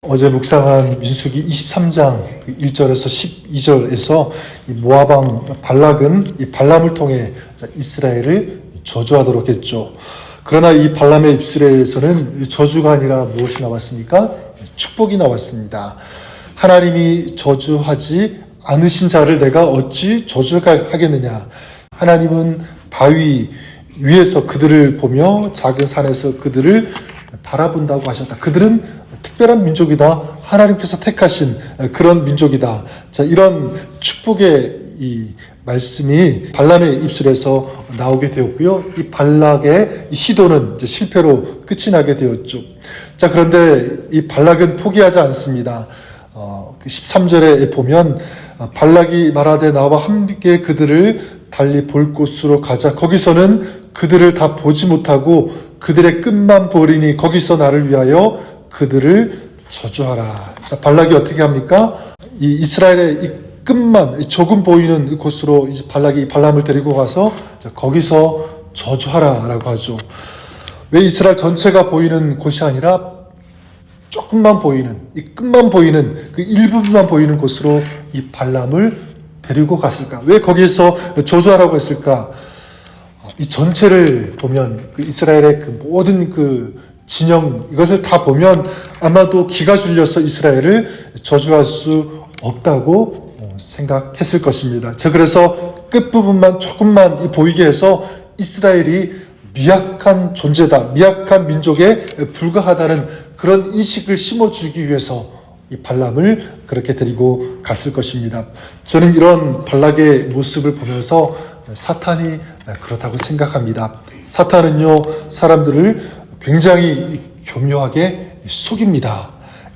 어제 묵상한 민수기 23장 1절에서 12절에서 모압 왕 발락은 이 발람을 통해 이스라엘을 저주하도록 했죠. 그러나 이 발람의 입술에서는 저주가 아니라 무엇이 나왔습니까? 축복이 나왔습니다. 하나님이 저주하지 않으신 자를 내가 어찌 저주하겠느냐. 하나님은 바위 위에서 그들을 보며 작은 산에서 그들을 바라본다고 하셨다. 그들은 특별한 민족이다. 하나님께서 택하신 그런 민족이다. 자, 이런 축복의 이 말씀이 발람의 입술에서 나오게 되었고요. 이 발락의 시도는 이제 실패로 끝이 나게 되었죠. 자, 그런데 이 발락은 포기하지 않습니다. 13절에 보면 발락이 말하되 나와 함께 그들을 달리 볼 곳으로 가자. 거기서는 그들을 다 보지 못하고 그들의 끝만 보리니 거기서 나를 위하여 그들을 저주하라. 자, 발락이 어떻게 합니까? 이 이스라엘의 이 끝만 조금 보이는 곳으로 이제 발락이 발람을 데리고 가서 거기서 저주하라라고 하죠. 왜 이스라엘 전체가 보이는 곳이 아니라 조금만 보이는 이 끝만 보이는 그 일부분만 보이는 곳으로 이 발람을 데리고 갔을까? 왜 거기에서 저주하라고 했을까? 이 전체를 보면 그 이스라엘의 그 모든 그 진영 이것을 다 보면 아마도 기가 눌려서 이스라엘을 저주할 수 없다고 생각했을 것입니다. 저 그래서 끝부분만 조금만 보이게 해서 이스라엘이 미약한 존재다, 미약한 민족에 불과하다는 그런 인식을 심어주기 위해서 이 발람을 그렇게 데리고 갔을 것입니다. 저는 이런 발락의 모습을 보면서 사탄이 그렇다고 생각합니다. 사탄은요, 사람들을 굉장히 교묘하게 속입니다.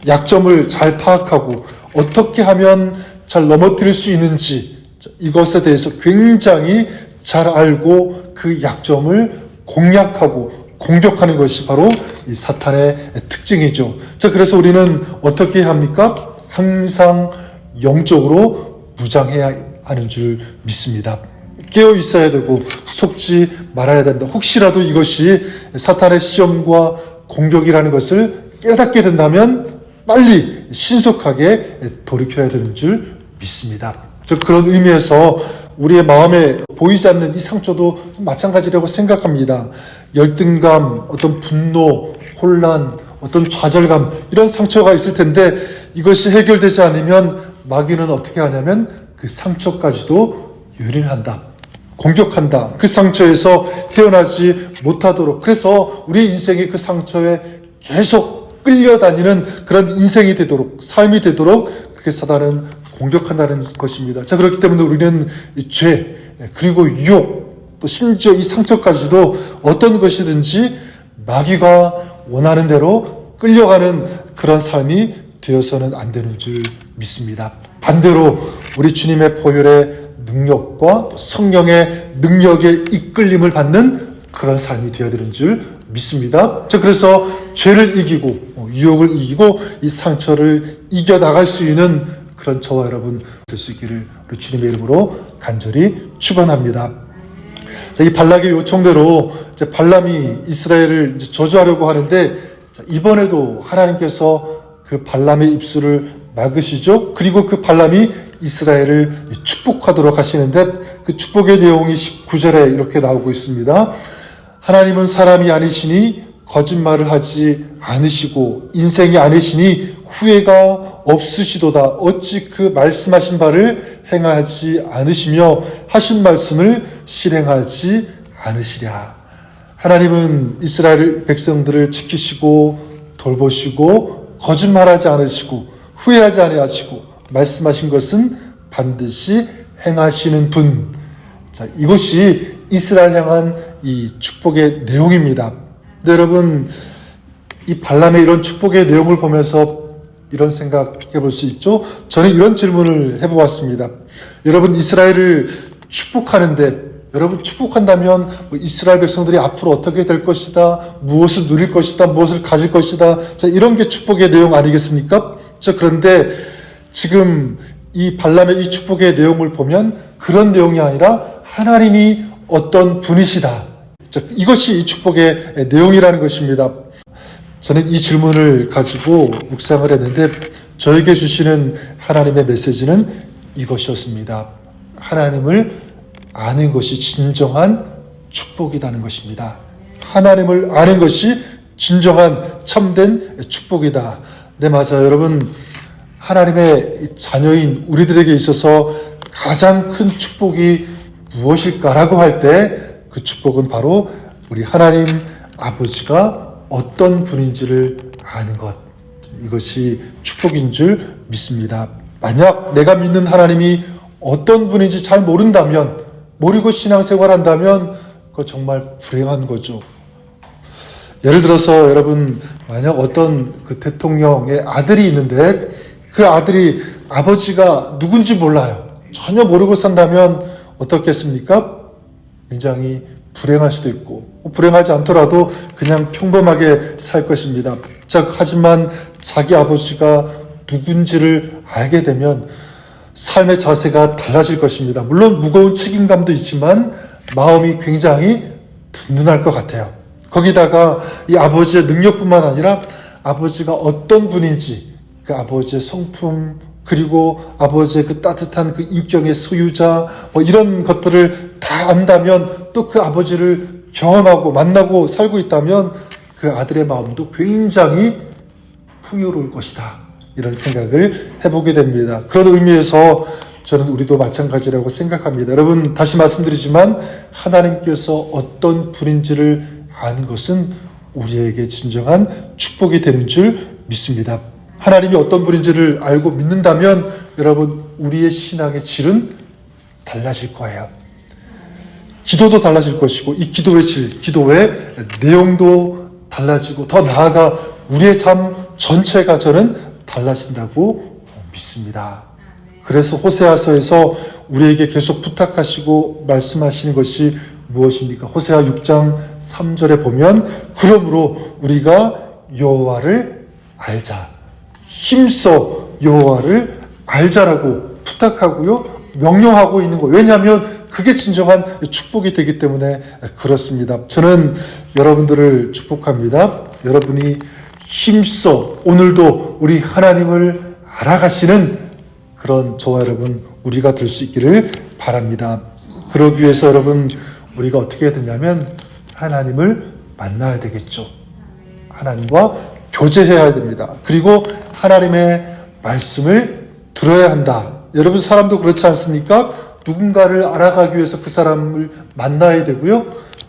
약점을 잘 파악하고 어떻게 하면 잘 넘어뜨릴 수 있는지 이것에 대해서 굉장히 잘 알고 그 약점을 공략하고 공격하는 것이 바로 이 사탄의 특징이죠. 자, 그래서 우리는 어떻게 합니까? 항상 영적으로 무장해야 하는 줄 믿습니다. 깨어 있어야 되고 속지 말아야 됩니다. 혹시라도 이것이 사탄의 시험과 공격이라는 것을 깨닫게 된다면 빨리 신속하게 돌이켜야 되는 줄 믿습니다. 그런 의미에서 우리의 마음에 보이지 않는 이 상처도 마찬가지라고 생각합니다. 열등감, 어떤 분노, 혼란, 어떤 좌절감 이런 상처가 있을 텐데 이것이 해결되지 않으면 마귀는 어떻게 하냐면 그 상처까지도 유린한다. 공격한다. 그 상처에서 헤어나지 못하도록. 그래서 우리 인생이 그 상처에 계속 끌려다니는 그런 인생이 되도록, 삶이 되도록 그렇게 사단은 공격한다는 것입니다. 자, 그렇기 때문에 우리는 이 죄, 그리고 유혹, 또 심지어 이 상처까지도 어떤 것이든지 마귀가 원하는 대로 끌려가는 그런 삶이 되어서는 안 되는 줄 믿습니다. 반대로 우리 주님의 보혈의 능력과 성령의 능력에 이끌림을 받는 그런 삶이 되어야 되는 줄 믿습니다. 자, 그래서 죄를 이기고 유혹을 이기고 이 상처를 이겨나갈 수 있는 그런 저와 여러분 될 수 있기를 우리 주님의 이름으로 간절히 축원합니다. 자, 이 발락의 요청대로 이제 발람이 이스라엘을 이제 저주하려고 하는데 자, 이번에도 하나님께서 그 발람의 입술을 막으시죠. 그리고 그 발람이 이스라엘을 축복하도록 하시는데 그 축복의 내용이 19절에 이렇게 나오고 있습니다. 하나님은 사람이 아니시니 거짓말을 하지 않으시고 인생이 아니시니 후회가 없으시도다. 어찌 그 말씀하신 바를 행하지 않으시며 하신 말씀을 실행하지 않으시랴. 하나님은 이스라엘 백성들을 지키시고 돌보시고 거짓말하지 않으시고 후회하지 아니하시고 말씀하신 것은 반드시 행하시는 분. 자, 이것이 이스라엘 향한 이 축복의 내용입니다. 근데 여러분, 이 발람의 이런 축복의 내용을 보면서 이런 생각해 볼 수 있죠? 저는 이런 질문을 해보았습니다. 여러분, 이스라엘을 축복하는데, 여러분 축복한다면 이스라엘 백성들이 앞으로 어떻게 될 것이다, 무엇을 누릴 것이다, 무엇을 가질 것이다. 자, 이런 게 축복의 내용 아니겠습니까? 자, 그런데 지금 이 발람의 이 축복의 내용을 보면 그런 내용이 아니라 하나님이 어떤 분이시다. 자, 이것이 이 축복의 내용이라는 것입니다. 저는 이 질문을 가지고 묵상을 했는데 저에게 주시는 하나님의 메시지는 이것이었습니다. 하나님을 아는 것이 진정한 축복이라는 것입니다. 하나님을 아는 것이 진정한 참된 축복이다. 네, 맞아요. 여러분, 하나님의 자녀인 우리들에게 있어서 가장 큰 축복이 무엇일까라고 할 때 그 축복은 바로 우리 하나님 아버지가 어떤 분인지를 아는 것, 이것이 축복인 줄 믿습니다. 만약 내가 믿는 하나님이 어떤 분인지 잘 모르고 신앙생활한다면 그거 정말 불행한 거죠. 예를 들어서 여러분, 만약 어떤 그 대통령의 아들이 있는데 그 아들이 아버지가 누군지 몰라요. 전혀 모르고 산다면 어떻겠습니까? 굉장히 불행할 수도 있고, 불행하지 않더라도 그냥 평범하게 살 것입니다. 자, 하지만 자기 아버지가 누군지를 알게 되면 삶의 자세가 달라질 것입니다. 물론 무거운 책임감도 있지만 마음이 굉장히 든든할 것 같아요. 거기다가 이 아버지의 능력뿐만 아니라 아버지가 어떤 분인지, 그 아버지의 성품, 그리고 아버지의 그 따뜻한 그 인격의 소유자, 이런 것들을 다 안다면, 또 그 아버지를 경험하고 만나고 살고 있다면 그 아들의 마음도 굉장히 풍요로울 것이다. 이런 생각을 해보게 됩니다. 그런 의미에서 저는 우리도 마찬가지라고 생각합니다. 여러분, 다시 말씀드리지만 하나님께서 어떤 분인지를 아는 것은 우리에게 진정한 축복이 되는 줄 믿습니다. 하나님이 어떤 분인지를 알고 믿는다면 여러분, 우리의 신앙의 질은 달라질 거예요. 기도도 달라질 것이고, 이 기도의 질, 기도의 내용도 달라지고, 더 나아가 우리의 삶 전체가 저는 달라진다고 믿습니다. 그래서 호세아서에서 우리에게 계속 부탁하시고 말씀하시는 것이 무엇입니까? 호세아 6장 3절에 보면, 그러므로 우리가 여호와를 알자, 힘써 여호와를 알자라고 부탁하고요, 명령하고 있는 거예요. 왜냐하면 그게 진정한 축복이 되기 때문에 그렇습니다. 저는 여러분들을 축복합니다. 여러분이 힘써 오늘도 우리 하나님을 알아가시는 그런 저와 여러분, 우리가 될 수 있기를 바랍니다. 그러기 위해서 여러분, 우리가 어떻게 해야 되냐면 하나님을 만나야 되겠죠. 하나님과 교제해야 됩니다. 그리고 하나님의 말씀을 들어야 한다. 여러분, 사람도 그렇지 않습니까? 누군가를 알아가기 위해서 그 사람을 만나야 되고요,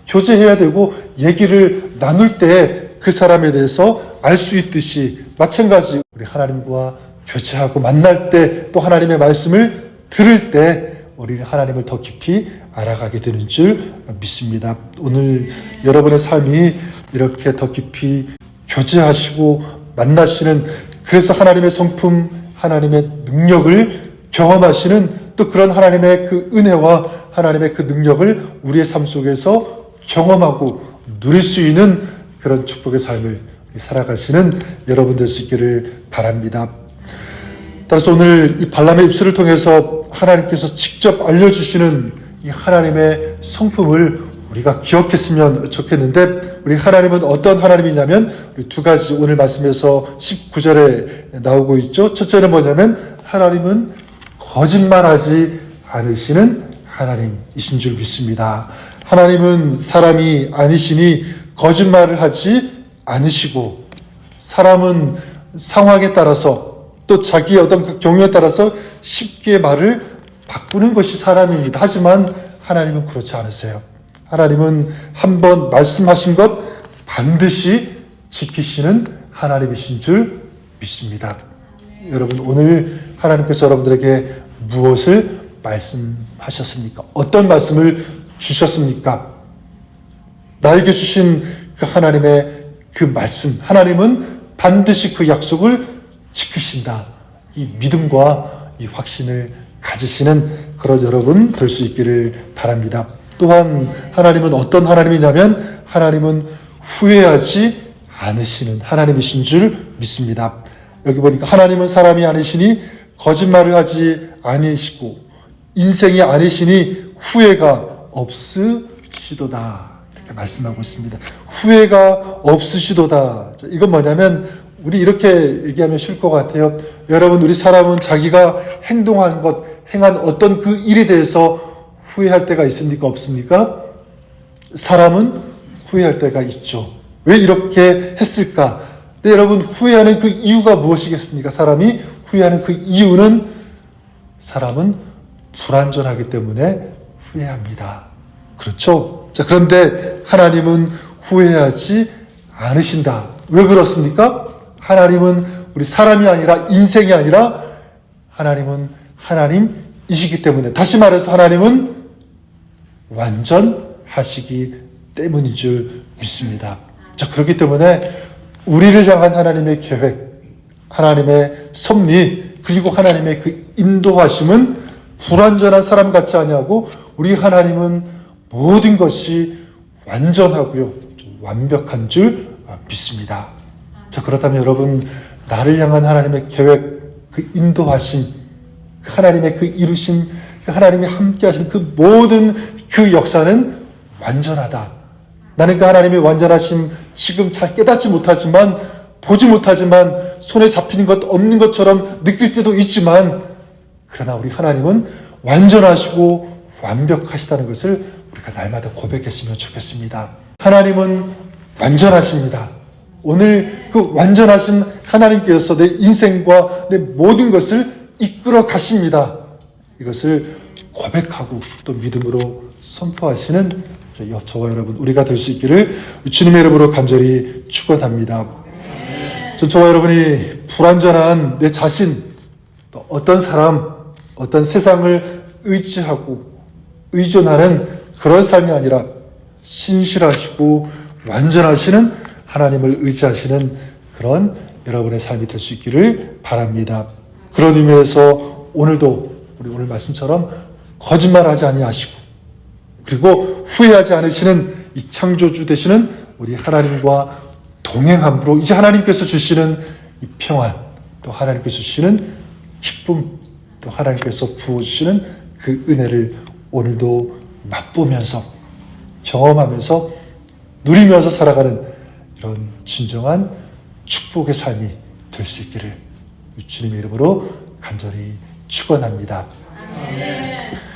교제해야 되고, 얘기를 나눌 때 그 사람에 대해서 알 수 있듯이 마찬가지 우리 하나님과 교제하고 만날 때, 또 하나님의 말씀을 들을 때 우리는 하나님을 더 깊이 알아가게 되는 줄 믿습니다. 오늘 여러분의 삶이 이렇게 더 깊이 교제하시고 만나시는, 그래서 하나님의 성품, 하나님의 능력을 경험하시는, 또 그런 하나님의 그 은혜와 하나님의 그 능력을 우리의 삶 속에서 경험하고 누릴 수 있는 그런 축복의 삶을 살아가시는 여러분 될 수 있기를 바랍니다. 따라서 오늘 이 발람의 입술을 통해서 하나님께서 직접 알려주시는 이 하나님의 성품을 우리가 기억했으면 좋겠는데, 우리 하나님은 어떤 하나님이냐면, 우리 두 가지 오늘 말씀에서 19절에 나오고 있죠. 첫째는 뭐냐면, 하나님은 거짓말하지 않으시는 하나님이신 줄 믿습니다. 하나님은 사람이 아니시니 거짓말을 하지 않으시고, 사람은 상황에 따라서 또 자기의 어떤 그 경우에 따라서 쉽게 말을 바꾸는 것이 사람입니다. 하지만 하나님은 그렇지 않으세요. 하나님은 한번 말씀하신 것 반드시 지키시는 하나님이신 줄 믿습니다. 여러분, 오늘 하나님께서 여러분들에게 무엇을 말씀하셨습니까? 어떤 말씀을 주셨습니까? 나에게 주신 그 하나님의 그 말씀, 하나님은 반드시 그 약속을 지키신다. 이 믿음과 이 확신을 가지시는 그런 여러분 될 수 있기를 바랍니다. 또한 하나님은 어떤 하나님이냐면, 하나님은 후회하지 않으시는 하나님이신 줄 믿습니다. 여기 보니까 하나님은 사람이 아니시니 거짓말을 하지 않으시고 인생이 아니시니 후회가 없으시도다, 이렇게 이렇게 말씀하고 있습니다. 후회가 없으시도다. 자, 이건 뭐냐면 우리 이렇게 얘기하면 쉬울 것 같아요. 여러분, 우리 사람은 자기가 행한 어떤 그 일에 대해서 후회할 때가 있습니까? 없습니까? 사람은 후회할 때가 있죠. 왜 이렇게 했을까? 근데 여러분, 후회하는 그 이유가 무엇이겠습니까? 사람이 후회하는 그 이유는 사람은 불완전하기 때문에 후회합니다. 그렇죠? 자, 그런데 하나님은 후회하지 않으신다. 왜 그렇습니까? 하나님은 우리 사람이 아니라 인생이 아니라 하나님은 하나님이시기 때문에, 다시 말해서 하나님은 완전하시기 때문인 줄 믿습니다. 자, 그렇기 때문에 우리를 향한 하나님의 계획, 하나님의 섭리, 그리고 하나님의 그 인도하심은 불완전한 사람 같지 아니하고 우리 하나님은 모든 것이 완전하고요, 완벽한 줄 믿습니다. 자, 그렇다면 여러분, 나를 향한 하나님의 계획, 그 인도하심, 하나님의 그 이루심, 하나님이 함께 하신 그 모든 그 역사는 완전하다. 나는 그 하나님의 완전하심 지금 잘 깨닫지 못하지만, 보지 못하지만, 손에 잡히는 것 없는 것처럼 느낄 때도 있지만, 그러나 우리 하나님은 완전하시고 완벽하시다는 것을 우리가 날마다 고백했으면 좋겠습니다. 하나님은 완전하십니다. 오늘 그 완전하신 하나님께서 내 인생과 내 모든 것을 이끌어 가십니다. 이것을 고백하고 또 믿음으로 선포하시는 저와 여러분, 우리가 될 수 있기를 주님의 이름으로 간절히 축원합니다. 저와 여러분이 불완전한 내 자신, 또 어떤 사람, 어떤 세상을 의지하고 의존하는 그런 삶이 아니라 신실하시고 완전하시는 하나님을 의지하시는 그런 여러분의 삶이 될 수 있기를 바랍니다. 그런 의미에서 오늘도 우리 오늘 말씀처럼 거짓말하지 아니하시고, 그리고 후회하지 않으시는 이 창조주 되시는 우리 하나님과 동행함으로 이제 하나님께서 주시는 이 평안, 또 하나님께서 주시는 기쁨, 또 하나님께서 부어주시는 그 은혜를 오늘도 맛보면서, 경험하면서, 누리면서 살아가는 이런 진정한 축복의 삶이 될 수 있기를 주님의 이름으로 간절히 축원합니다. 아멘.